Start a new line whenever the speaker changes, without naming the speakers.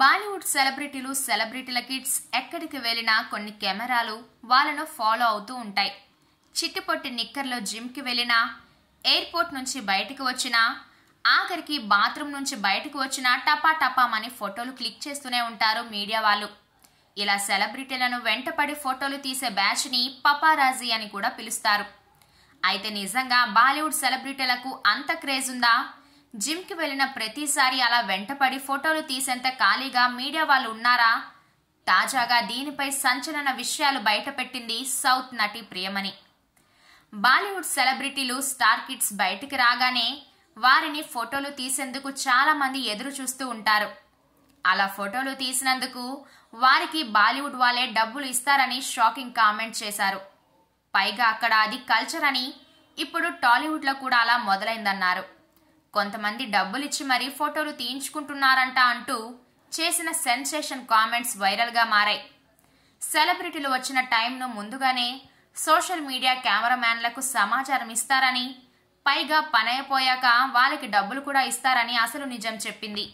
Bollywood సెలబ్రిటీల kids ఎక్కడికి వెళ్ళినా కొన్ని కెమెరాలు వాళ్ళను ఫాలో అవుతూ ఉంటాయి. చిట్టిపొట్టి నిక్కర్లో జిమ్కి వెళ్ళినా, ఎయిర్పోర్ట్ నుంచి బయటకు వచ్చినా, ఆఖరికి బాత్రూమ్ నుంచి బయటకు వచ్చినా టపామని ఫోటోలు క్లిక్ చేస్తూనే ఉంటారు మీడియా వాళ్ళు. ఇలా సెలబ్రిటీలను వెంటపడి ఫోటోలు తీసే బ్యాచ్ని పపారాజీ అని కూడా పిలుస్తారు. అయితే నిజంగా బాలీవుడ్ సెలబ్రిటీలకు అంత క్రేజ్ ఉందా? జిమ్కి వెళ్ళిన ప్రతిసారి అలా వెంటపడి ఫోటోలు తీసేంత ఖాళీగా మీడియా వాళ్ళు ఉన్నారా? తాజాగా దీనిపై సంచలన విషయాలు బయటపెట్టింది సౌత్ నటి ప్రియమణి. బాలీవుడ్ సెలబ్రిటీలు స్టార్ కిడ్స్ బయటికి రాగానే వారిని ఫోటోలు తీసేందుకు చాలా మంది ఎదురు చూస్తూ ఉంటారు. అలా ఫోటోలు తీసినందుకు వారికి బాలీవుడ్ వాళ్ళే డబ్బులు ఇస్తారని షాకింగ్ కామెంట్ చేశారు. పైగా అక్కడ అది కల్చర్ అని, ఇప్పుడు టాలీవుడ్ లో కూడా అలా మొదలైందన్నారు. కొంతమంది డబ్బులిచ్చి మరీ ఫోటోలు తీయించుకుంటున్నారంట అంటూ చేసిన సెన్సేషన్ కామెంట్స్ వైరల్ గా మారాయి. సెలబ్రిటీలు వచ్చిన టైంను ముందుగానే సోషల్ మీడియా కెమెరామ్యాన్లకు సమాచారం ఇస్తారని, పైగా పనైపోయాక వాళ్ళకి డబ్బులు కూడా ఇస్తారని అసలు నిజం చెప్పింది.